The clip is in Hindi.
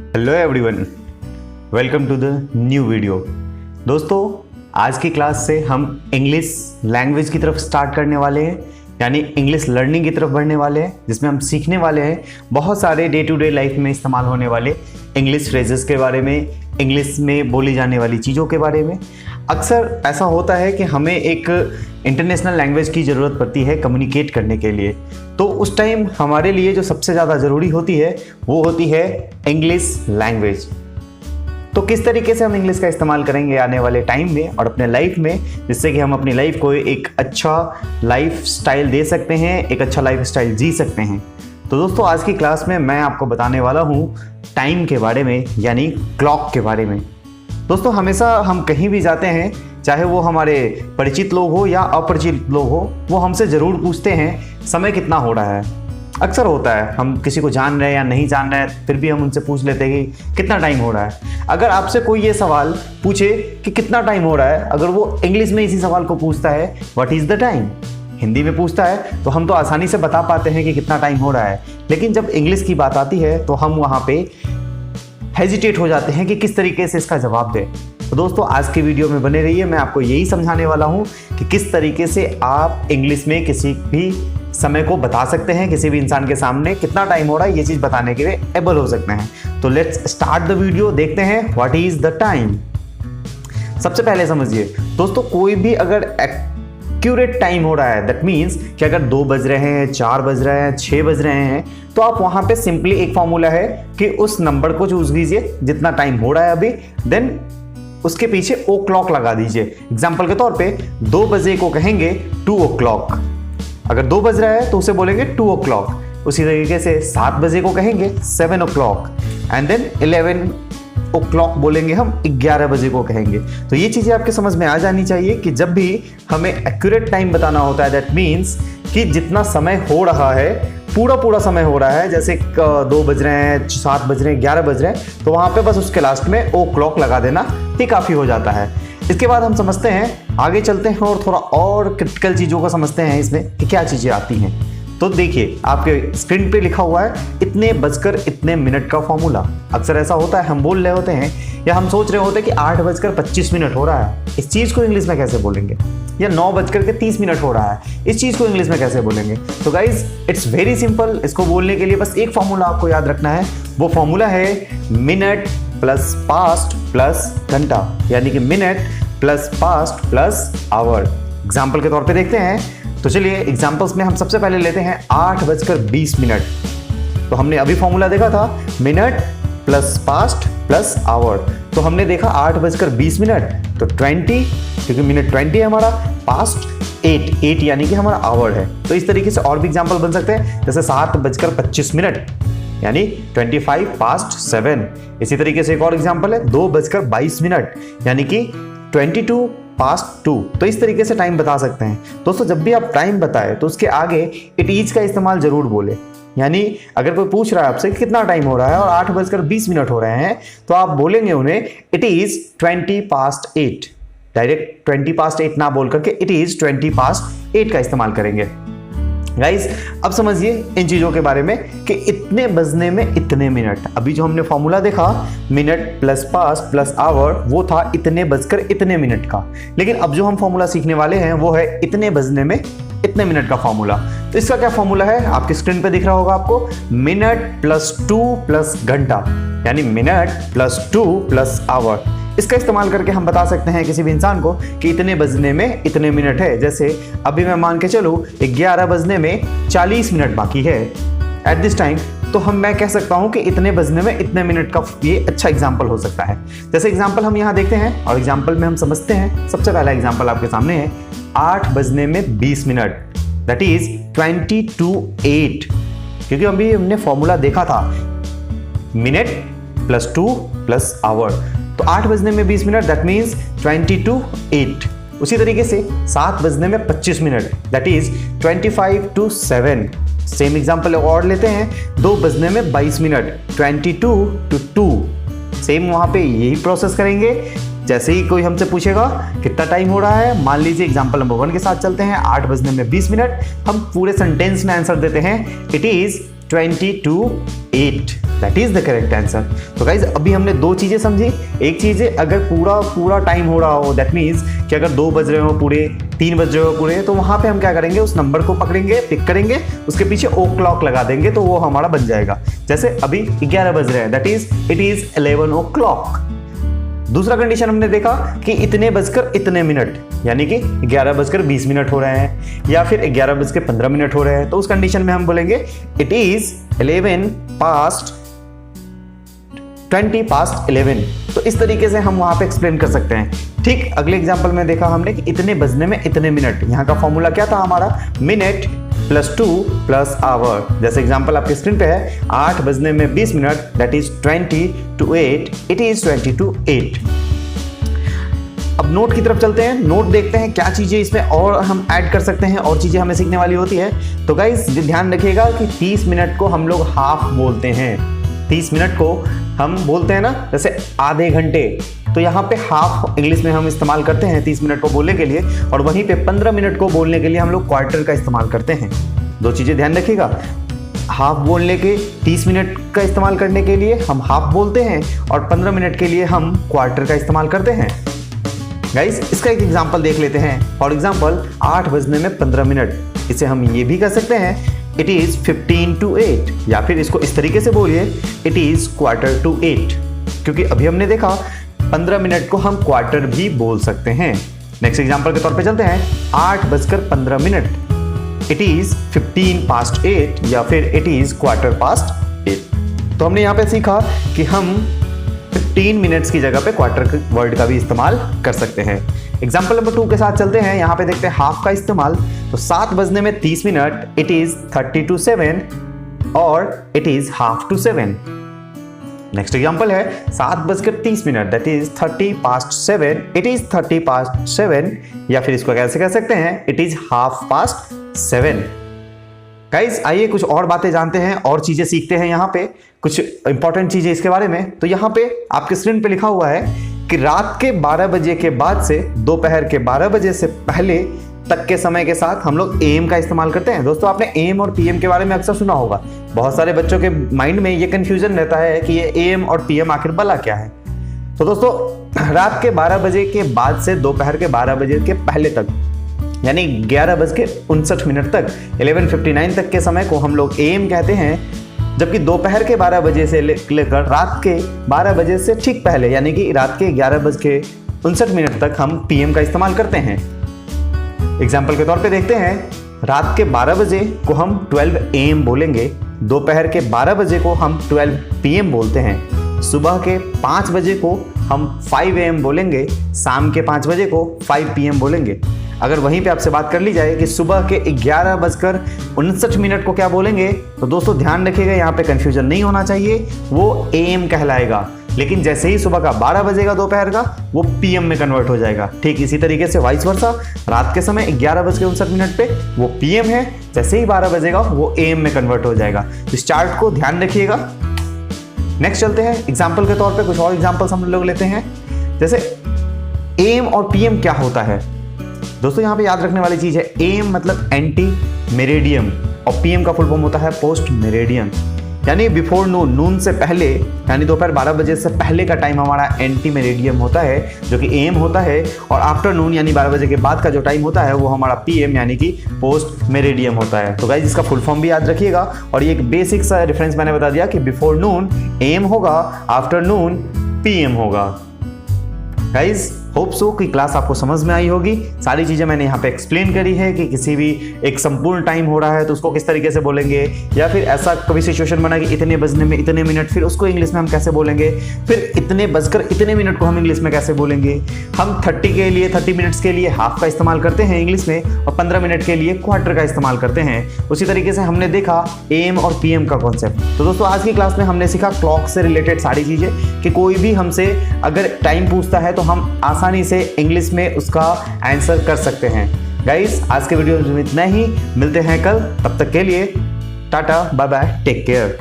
Hello everyone, welcome to the new video. दोस्तों, आज की क्लास से हम इंग्लिश लैंग्वेज की तरफ स्टार्ट करने वाले हैं, यानी इंग्लिश लर्निंग की तरफ बढ़ने वाले हैं, जिसमें हम सीखने वाले हैं बहुत सारे डे टू डे लाइफ में इस्तेमाल होने वाले इंग्लिश फ्रेजेस के बारे में, इंग्लिश में बोली जाने वाली चीज़ों के बारे में। अक्सर ऐसा होता है कि हमें एक इंटरनेशनल लैंग्वेज की ज़रूरत पड़ती है कम्युनिकेट करने के लिए, तो उस टाइम हमारे लिए जो सबसे ज़्यादा ज़रूरी होती है वो होती है इंग्लिश लैंग्वेज। तो किस तरीके से हम इंग्लिश का इस्तेमाल करेंगे आने वाले टाइम में और अपने लाइफ में, जिससे कि हम अपनी लाइफ को एक अच्छा लाइफ स्टाइल दे सकते हैं, एक अच्छा लाइफ स्टाइल जी सकते हैं। तो दोस्तों, आज की क्लास में मैं आपको बताने वाला हूँ टाइम के बारे में, यानी क्लॉक के बारे में। दोस्तों, हमेशा हम कहीं भी जाते हैं, चाहे वो हमारे परिचित लोग हो या अपरिचित लोग हो, वो हमसे ज़रूर पूछते हैं समय कितना हो रहा है। अक्सर होता है, हम किसी को जान रहे हैं या नहीं जान रहे हैं, फिर भी हम उनसे पूछ लेते हैं कि कितना टाइम हो रहा है। अगर आपसे कोई ये सवाल पूछे कि कितना टाइम हो रहा है, अगर वो इंग्लिश में इसी सवाल को पूछता है what is the time, Hindi में पूछता है, तो हम तो आसानी से बता पाते हैं कि कितना टाइम हो रहा है। लेकिन जब इंग्लिश की बात आती है तो हम वहाँ पे हेजिटेट हो जाते हैं कि किस तरीके से इसका जवाब दें। तो दोस्तों, आज की वीडियो में बने रहिए, मैं आपको यही समझाने वाला हूँ कि किस तरीके से आप इंग्लिश में किसी भी समय को बता सकते हैं, किसी भी इंसान के सामने कितना टाइम हो रहा है ये चीज़ बताने के लिए एबल हो सकते हैं। तो लेट्स स्टार्ट द वीडियो, देखते हैं व्हाट इज़ द टाइम। सबसे पहले समझिए दोस्तों, कोई भी अगर एक्यूरेट टाइम हो रहा है, दैट मीन्स कि अगर 2 बज रहे हैं, 4 बज रहे हैं, 6 बज रहे हैं, तो आप वहाँ पे सिंपली एक फॉर्मूला है कि उस नंबर को चूज कीजिए जितना टाइम हो रहा है अभी, देन उसके पीछे ओ क्लॉक लगा दीजिए। एग्जाम्पल के तौर पे 2 बजे को कहेंगे 2 o'clock। अगर 2 बज रहा है तो उसे बोलेंगे 2 o'clock। उसी तरीके से 7 बजे को कहेंगे 7 o'clock एंड देन 11 o'clock बोलेंगे हम, 11 बजे को कहेंगे। तो ये चीज़ें आपके समझ में आ जानी चाहिए कि जब भी हमें एक्यूरेट टाइम बताना होता है, दैट मीन्स कि जितना समय हो रहा है, पूरा समय हो रहा है, जैसे 2 बज रहे हैं, 7 बज रहे हैं, 11 बज रहे हैं, तो वहाँ पे बस उसके लास्ट में ओ क्लॉक लगा देना ही काफ़ी हो जाता है। इसके बाद हम समझते हैं, आगे चलते हैं और थोड़ा और क्रिटिकल चीज़ों को समझते हैं इसमें कि क्या चीज़ें आती हैं। तो देखिए, आपके स्क्रीन पे लिखा हुआ है इतने बजकर इतने मिनट का फॉर्मूला। अक्सर ऐसा होता है, हम बोल रहे होते हैं या हम सोच रहे होते हैं कि 8:25 हो रहा है, इस चीज़ को इंग्लिश में कैसे बोलेंगे, या 9:30 हो रहा है, इस चीज़ को इंग्लिश में कैसे बोलेंगे। तो गाइज, इट्स वेरी सिंपल। इसको बोलने के लिए बस एक फॉर्मूला आपको याद रखना है, वो फॉर्मूला है मिनट प्लस पास्ट प्लस घंटा, यानी कि minute plus past plus our. Example के तौर पे देखते हैं, तो चलिए एग्जाम्पल्स में हम सबसे पहले लेते हैं 8:20। तो हमने अभी फॉर्मूला देखा था minute plus past plus our, तो हमने देखा 8:20 तो 20, क्योंकि मिनट 20 है हमारा, पास्ट 8 यानी कि हमारा आवर है। तो इस तरीके से और भी एग्जाम्पल बन सकते हैं, जैसे 7:25 यानी 25 पास्ट 7। इसी तरीके से एक और एग्जाम्पल है 2:22 यानी कि 22 पास्ट 2। तो इस तरीके से टाइम बता सकते हैं। दोस्तों, जब भी आप टाइम बताएं तो उसके आगे इट इज का इस्तेमाल जरूर बोले, यानी अगर कोई पूछ रहा है आपसे कि कितना टाइम हो रहा है और 8:20 हो रहे हैं, तो आप बोलेंगे उन्हें it is 20 past 8। Direct 20 past 8 ना बोल करके इट इज 20 पास्ट 8 का इस्तेमाल करेंगे। गाइस, अब समझिए इन चीज़ों के बारे में कि इतने बजने में इतने मिनट। अभी जो हमने फॉर्मूला देखा minute plus past plus our, वो था इतने बजकर इतने मिनट का। लेकिन अब जो हम फॉर्मूला सीखने वाले हैं वो है इतने बजने में इतने मिनट का फॉर्मूला। तो इसका क्या फॉर्मूला है, आपकी स्क्रीन पे दिख रहा होगा आपको, मिनट प्लस 2 प्लस घंटा, यानी मिनट प्लस 2 प्लस आवर। इसका इस्तेमाल करके हम बता सकते हैं किसी भी इंसान को कि इतने बजने में इतने मिनट है। जैसे अभी मैं मान के चलूँ 11 बजने में 40 मिनट बाकी है एट दिस टाइम, तो मैं कह सकता हूँ कि इतने बजने में इतने मिनट का ये अच्छा एग्जाम्पल हो सकता है। जैसे एग्जाम्पल हम यहाँ देखते हैं और एग्जाम्पल में हम समझते हैं। सबसे पहला एग्जाम्पल आपके सामने है 8:20, दैट इज 22:08, क्योंकि अभी हमने फॉर्मूला देखा था मिनट प्लस 2 प्लस आवर, तो 8:20 दैट मीन्स 22:08। उसी तरीके से 7:25 दैट इज 25:7। सेम एग्जाम्पल और लेते हैं 2:22 22:2। सेम वहाँ पे यही प्रोसेस करेंगे। जैसे ही कोई हमसे पूछेगा कितना टाइम हो रहा है, मान लीजिए एग्जाम्पल नंबर 1 के साथ चलते हैं, 8:20, हम पूरे सेंटेंस में आंसर देते हैं it is 22:08। That is the correct answer. तो गाइज अभी हमने दो चीजें समझी। एक चीज है अगर पूरा टाइम हो रहा हो, दैट मीन्स कि अगर 2 बज रहे हो पूरे, 3 बज रहे हो पूरे, तो वहां पे हम क्या करेंगे, उस नंबर को पकड़ेंगे, पिक करेंगे, उसके पीछे ओ क्लॉक लगा देंगे तो वो हमारा बन जाएगा। जैसे अभी 11 बज रहे हैं, that is it is 11 o'clock। दूसरा कंडीशन हमने देखा कि इतने बजकर इतने मिनट, यानी कि 11 बजकर 20 मिनट हो रहे हैं या फिर 11 बजकर 15 मिनट हो रहे हैं, तो उस कंडीशन में हम बोलेंगे इट इज 20 past 11। तो इस तरीके से हम वहां पे एक्सप्लेन कर सकते हैं। ठीक अगले एग्जांपल में देखा हमने कि इतने बजने में इतने मिनट, यहाँ का फॉर्मूला क्या था हमारा, मिनट +2 + आवर। जैसे एग्जांपल आपके स्क्रीन पे है, 8 बजने में 20 minute, that is 20 to 8, it is 20 to 8। अब नोट की तरफ चलते हैं, नोट देखते हैं क्या चीजें इसमें और हम ऐड कर सकते हैं और चीजें हमें सीखने वाली होती है। तो गाइस ध्यान रखिएगा कि 30 मिनट को हम लोग हाफ बोलते हैं। 30 मिनट को हम बोलते हैं ना जैसे आधे घंटे, तो यहाँ पे हाफ इंग्लिश में हम इस्तेमाल करते हैं 30 मिनट को बोलने के लिए, और वहीं पे 15 मिनट को बोलने के लिए हम लोग क्वार्टर का इस्तेमाल करते हैं। दो चीजें ध्यान रखिएगा, हाफ बोलने के 30 मिनट का इस्तेमाल करने के लिए हम हाफ बोलते हैं और 15 मिनट के लिए हम क्वार्टर का इस्तेमाल करते हैं। गाइस इसका एक एग्जांपल देख लेते हैं। फॉर एग्जांपल 8 बजने में 15 मिनट, इसे हम ये भी कर सकते हैं इट इज 15 to 8, या फिर इसको इस तरीके से बोलिए इट इज quarter to 8, क्योंकि अभी हमने देखा 15 मिनट को हम क्वार्टर भी बोल सकते हैं। नेक्स्ट एग्जांपल के तौर पे चलते हैं, 8 बजकर 15 मिनट, इट इज 15 past 8 या फिर इट इज quarter past 8। तो हमने यहाँ पे सीखा कि हम 15 मिनट्स की जगह पे क्वार्टर वर्ड का भी इस्तेमाल कर सकते हैं। एग्जाम्पल नंबर 2 के साथ चलते हैं, यहाँ पे देखते हैं हाफ का इस्तेमाल। तो 7 बजने में 30 मिनट, इट इज 30 to 7 और it is half to 7। Next example है 7 बजकर 30 minute, that is 30 past 7, it is 30 past 7, या फिर इसको कैसे कह सकते हैं it is half past 7। Guys आइए कुछ और बातें जानते हैं और चीजें सीखते हैं, यहाँ पे कुछ इंपॉर्टेंट चीजें इसके बारे में। तो यहाँ पे आपके स्क्रीन पे लिखा हुआ है कि रात के 12 बजे के बाद से दोपहर के 12 बजे से पहले तक के समय के साथ हम लोग एम का इस्तेमाल करते हैं। दोस्तों आपने एम और पीएम के बारे में अक्सर सुना होगा, बहुत सारे बच्चों के माइंड में ये कंफ्यूजन रहता है कि ये एम और पीएम आखिर भला क्या है। तो दोस्तों रात के 12 बजे के बाद से दोपहर के 12 बजे के पहले तक, यानी 11:59 तक, 11:59 तक के समय को हम लोग एम कहते हैं, जबकि दोपहर के 12 बजे से लेकर रात के 12 बजे से ठीक पहले, यानी कि रात के 11:59 तक हम पीएम का इस्तेमाल करते हैं। एग्जाम्पल के तौर पे देखते हैं, रात के 12 बजे को हम 12 AM बोलेंगे, दोपहर के 12 बजे को हम 12 PM बोलते हैं, सुबह के 5 बजे को हम 5 AM बोलेंगे, शाम के 5 बजे को 5 PM बोलेंगे। अगर वहीं पे आपसे बात कर ली जाए कि सुबह के 11:59 को क्या बोलेंगे, तो दोस्तों ध्यान रखिएगा यहाँ पे कंफ्यूजन नहीं होना चाहिए, वो AM कहलाएगा, लेकिन जैसे ही सुबह का 12 बजेगा दोपहर का, वो PM में कन्वर्ट हो जाएगा। ठीक इसी तरीके से वाइस वर्सा, रात के समय 11:59 पे वो PM है, जैसे ही 12 बजेगा वो AM में कन्वर्ट हो जाएगा। इस चार्ट को ध्यान रखिएगा। नेक्स्ट चलते हैं, एग्जाम्पल के तौर पे कुछ और एग्जाम्पल्स हम लोग लेते हैं। जैसे AM और PM क्या होता है, दोस्तों यहाँ पे याद रखने वाली चीज है, AM मतलब एंटी मेरिडियम और PM का फुल फॉर्म होता है पोस्ट मेरिडियम, यानी बिफोर नून, नून से पहले, यानी दोपहर 12 बजे से पहले का टाइम हमारा एंटी मेरिडियम होता है जो कि AM होता है, और आफ्टरनून यानी 12 बजे के बाद का जो टाइम होता है वो हमारा PM यानी कि पोस्ट मेरिडियम होता है। तो गाइज इसका फुल फॉर्म भी याद रखिएगा, और ये एक बेसिक सा रेफरेंस मैंने बता दिया कि बिफोर नून AM होगा, आफ्टरनून PM होगा। गाइज होप सो कि क्लास आपको समझ में आई होगी। सारी चीज़ें मैंने यहाँ पे एक्सप्लेन करी है कि किसी भी एक संपूर्ण टाइम हो रहा है तो उसको किस तरीके से बोलेंगे, या फिर ऐसा कभी सिचुएशन बना कि इतने बजने में इतने मिनट, फिर उसको इंग्लिश में हम कैसे बोलेंगे, फिर इतने बजकर इतने मिनट को हम इंग्लिश में कैसे बोलेंगे। हम 30 मिनट्स के लिए हाफ का इस्तेमाल करते हैं इंग्लिश में, और 15 मिनट के लिए क्वार्टर का इस्तेमाल करते हैं। उसी तरीके से हमने देखा AM और PM का कॉन्सेप्ट। तो दोस्तों आज की क्लास में हमने सीखा क्लॉक से रिलेटेड सारी चीज़ें, कि कोई भी हमसे अगर टाइम पूछता है तो हम आसानी से इंग्लिश में उसका आंसर कर सकते हैं। गाइस आज के वीडियो में इतना ही, मिलते हैं कल, तब तक के लिए tata bye bye, take care.